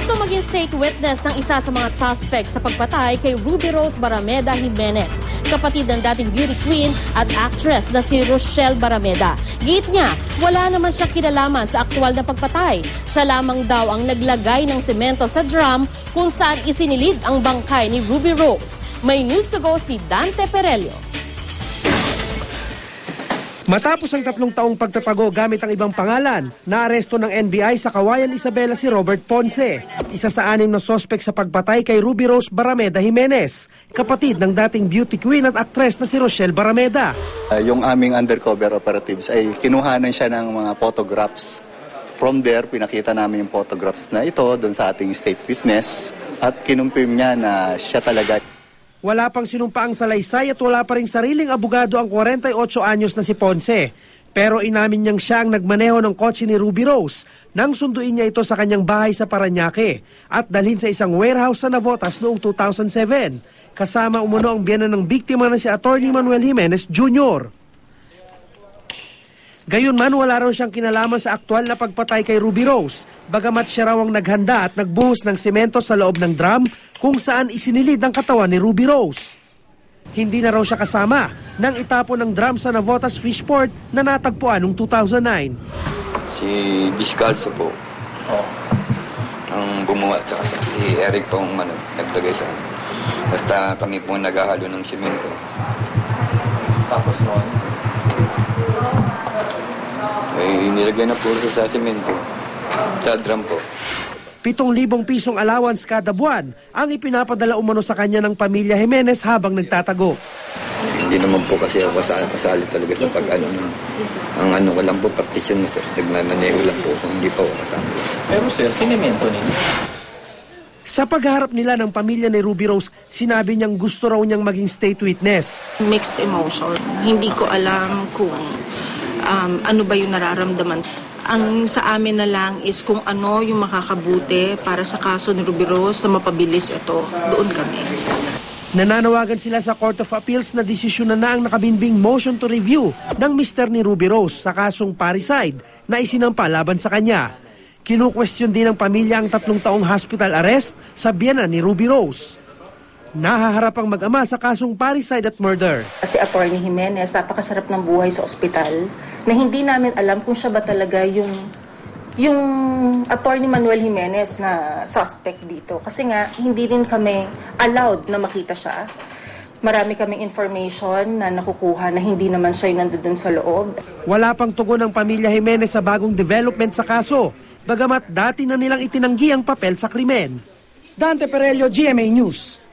Gusto maging state witness ng isa sa mga suspect sa pagpatay kay Ruby Rose Barameda Jimenez, kapatid ng dating beauty queen at actress na si Rochelle Barameda. Giit niya, wala naman siya kinalaman sa aktual na pagpatay. Siya lamang daw ang naglagay ng semento sa drum kung saan isinilid ang bangkay ni Ruby Rose. May news to go si Dante Perelio. Matapos ang 3 taong pagtatago gamit ang ibang pangalan, naaresto ng NBI sa Kawayan Isabela si Robert Ponce, isa sa 6 na sospek sa pagpatay kay Ruby Rose Barameda Jimenez, kapatid ng dating beauty queen at actress na si Rochelle Barameda. Yung aming undercover operatives ay kinuhanan siya ng mga photographs. From there, pinakita namin yung photographs na ito doon sa ating state witness at kinumpirm niya na siya talaga. Wala pang sinumpaang salaysay at wala pa ring sariling abogado ang 48 anyos na si Ponce. Pero inamin niyang siya ang nagmaneho ng kotse ni Ruby Rose nang sunduin niya ito sa kanyang bahay sa Parañaque at dalhin sa isang warehouse sa Navotas noong 2007. Kasama umuno ang biyenan ng biktima na si Atty. Manuel Jimenez Jr. Gayunman, wala raw siyang kinalaman sa aktual na pagpatay kay Ruby Rose, bagamat siya raw ang naghanda at nagbuhos ng semento sa loob ng drum kung saan isinilid ang katawan ni Ruby Rose. Hindi na raw siya kasama nang itapon ng drum sa Navotas Fishport na natagpuan noong 2009. Si Biscalzo po, ang gumawa, at si Eric po ang naglagay sa akin. Basta kami po naghahalo ng semento. Tapos noon? Nilagay na po sa semento, sa drum po. 7,000 pisong allowance kada buwan ang ipinapadala umano sa kanya ng pamilya Jimenez habang nagtatago. Hindi naman po kasi ako kasali talaga sa pag-ano. Ang ano ko lang po, partisyon na sir. Nagmamaneho lang po, hindi pa ako kasama. Pero sir, sinimento ninyo? Sa pagharap nila ng pamilya ni Ruby Rose, sinabi niyang gusto raw niyang maging state witness. Mixed emotion. Hindi ko alam kung ano ba yung nararamdaman. Ang sa amin na lang is kung ano yung makakabuti para sa kaso ni Ruby Rose na mapabilis ito. Doon kami. Nananawagan sila sa Court of Appeals na desisyon na ang nakabinbing motion to review ng mister ni Ruby Rose sa kasong parricide na isinampa laban sa kanya. Kinukwestiyon din ng pamilya ang 3 taong hospital arrest sa biyenan ni Ruby Rose. Nahaharap ang mag-ama sa kasong parricide at murder. Si Atty. Jimenez, napakasarap ng buhay sa ospital na hindi namin alam kung siya ba talaga yung Atty. Manuel Jimenez na suspect dito. Kasi nga, hindi rin kami allowed na makita siya. Marami kaming information na nakukuha na hindi naman siya yung nandun sa loob. Wala pang tugon ng pamilya Jimenez sa bagong development sa kaso, bagamat dati na nilang itinanggi ang papel sa krimen. Dante Perelio, GMA News.